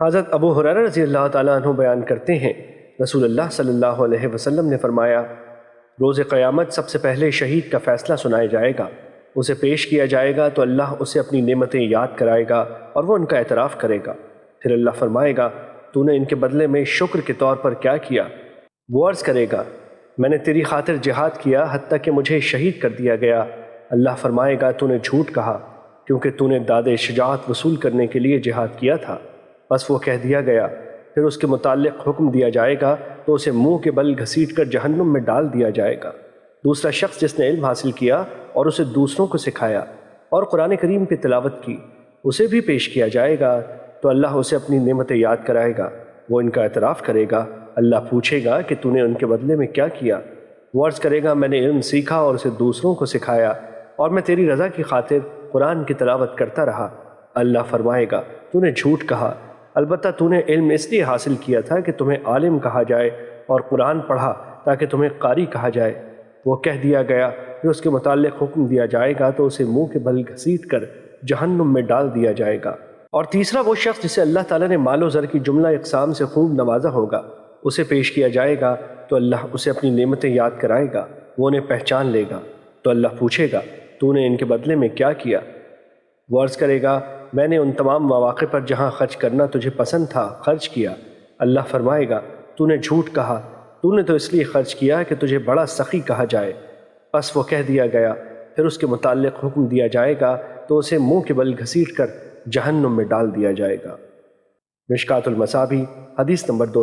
حضرت ابو ہریرہ رضی اللہ تعالیٰ عنہ بیان کرتے ہیں، رسول اللہ صلی اللہ علیہ وسلم نے فرمایا، روز قیامت سب سے پہلے شہید کا فیصلہ سنایا جائے گا، اسے پیش کیا جائے گا تو اللہ اسے اپنی نعمتیں یاد کرائے گا اور وہ ان کا اعتراف کرے گا۔ پھر اللہ فرمائے گا، تو نے ان کے بدلے میں شکر کے طور پر کیا کیا؟ وہ عرض کرے گا، میں نے تیری خاطر جہاد کیا حتیٰ کہ مجھے شہید کر دیا گیا۔ اللہ فرمائے گا، تو نے جھوٹ کہا کیونکہ تو نے داد شجاعت وصول کرنے کے لیے جہاد کیا تھا۔ بس وہ کہہ دیا گیا، پھر اس کے متعلق حکم دیا جائے گا تو اسے منہ کے بل گھسیٹ کر جہنم میں ڈال دیا جائے گا۔ دوسرا شخص جس نے علم حاصل کیا اور اسے دوسروں کو سکھایا اور قرآن کریم کی تلاوت کی، اسے بھی پیش کیا جائے گا تو اللہ اسے اپنی نعمتیں یاد کرائے گا، وہ ان کا اعتراف کرے گا۔ اللہ پوچھے گا کہ تو نے ان کے بدلے میں کیا کیا؟ وہ عرض کرے گا، میں نے علم سیکھا اور اسے دوسروں کو سکھایا اور میں تیری رضا کی خاطر قرآن کی تلاوت کرتا رہا۔ اللہ فرمائے گا، تو نے جھوٹ کہا، البتہ تو نے علم اس لیے حاصل کیا تھا کہ تمہیں عالم کہا جائے اور قرآن پڑھا تاکہ تمہیں قاری کہا جائے۔ وہ کہہ دیا گیا، پھر اس کے متعلق حکم دیا جائے گا تو اسے منہ کے بل گھسیٹ کر جہنم میں ڈال دیا جائے گا۔ اور تیسرا وہ شخص جسے اللہ تعالیٰ نے مال و زر کی جملہ اقسام سے خوب نوازا ہوگا، اسے پیش کیا جائے گا تو اللہ اسے اپنی نعمتیں یاد کرائے گا، وہ انہیں پہچان لے گا۔ تو اللہ پوچھے گا، تو نے ان کے بدلے میں کیا کیا؟ وہ عرض کرے گا، میں نے ان تمام مواقع پر جہاں خرچ کرنا تجھے پسند تھا خرچ کیا۔ اللہ فرمائے گا، تو نے جھوٹ کہا، تو نے تو اس لیے خرچ کیا کہ تجھے بڑا سخی کہا جائے۔ بس وہ کہہ دیا گیا، پھر اس کے متعلق حکم دیا جائے گا تو اسے منہ کے بل گھسیٹ کر جہنم میں ڈال دیا جائے گا۔ مشکوٰۃ المصابیح حدیث نمبر 200۔